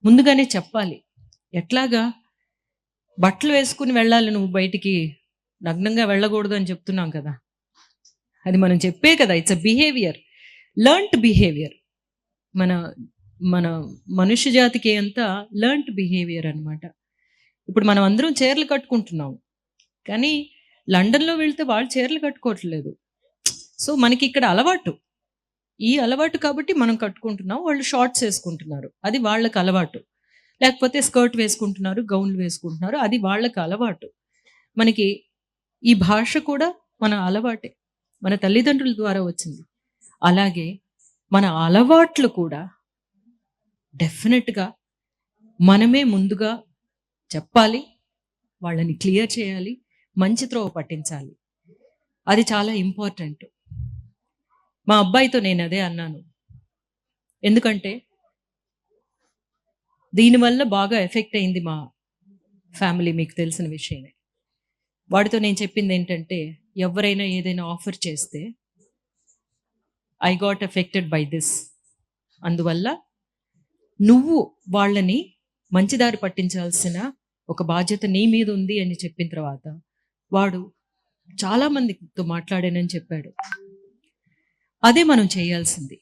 ముందుగానే చెప్పాలి. ఎట్లాగా బట్టలు వేసుకుని వెళ్ళాలి, నువ్వు బయటికి నగ్నంగా వెళ్ళకూడదు అని చెప్తున్నాం కదా. అది మనం చెప్పే కదా. It's a behaviour, learned behaviour. మన మన మనుష్య జాతికి అంతా లర్న్డ్ బిహేవియర్ అనమాట. ఇప్పుడు మనం అందరం చీరలు కట్టుకుంటున్నాం, కానీ లండన్లో వెళ్తే వాళ్ళు చీరలు కట్టుకోవట్లేదు. సో మనకి ఇక్కడ అలవాటు, ఈ అలవాటు కాబట్టి మనం కట్టుకుంటున్నాం. వాళ్ళు షార్ట్స్ వేసుకుంటున్నారు, అది వాళ్ళకి అలవాటు. లేకపోతే స్కర్ట్ వేసుకుంటున్నారు, గౌన్లు వేసుకుంటున్నారు, అది వాళ్ళకి అలవాటు. మనకి ఈ భాష కూడా మన అలవాటే, మన తల్లిదండ్రుల ద్వారా వచ్చింది. అలాగే మన అలవాట్లు కూడా డెఫినెట్గా మనమే ముందుగా చెప్పాలి, వాళ్ళని క్లియర్ చేయాలి, మంచి త్రోవ పట్టించాలి. అది చాలా ఇంపార్టెంట్. మా అబ్బాయితో నేను అదే అన్నాను. ఎందుకంటే దీనివల్ల బాగా ఎఫెక్ట్ అయింది మా ఫ్యామిలీ, మీకు తెలిసిన విషయమే. వాడితో నేను చెప్పింది ఏంటంటే, ఎవరైనా ఏదైనా ఆఫర్ చేస్తే I got affected by this, అందువల్ల నువ్వు వాళ్ళని మంచిదారి పట్టించాల్సిన ఒక బాధ్యత నీ మీద ఉంది అని చెప్పిన తర్వాత వాడు చాలా మందితో మాట్లాడానని చెప్పాడు. అదే మనం చేయాల్సింది.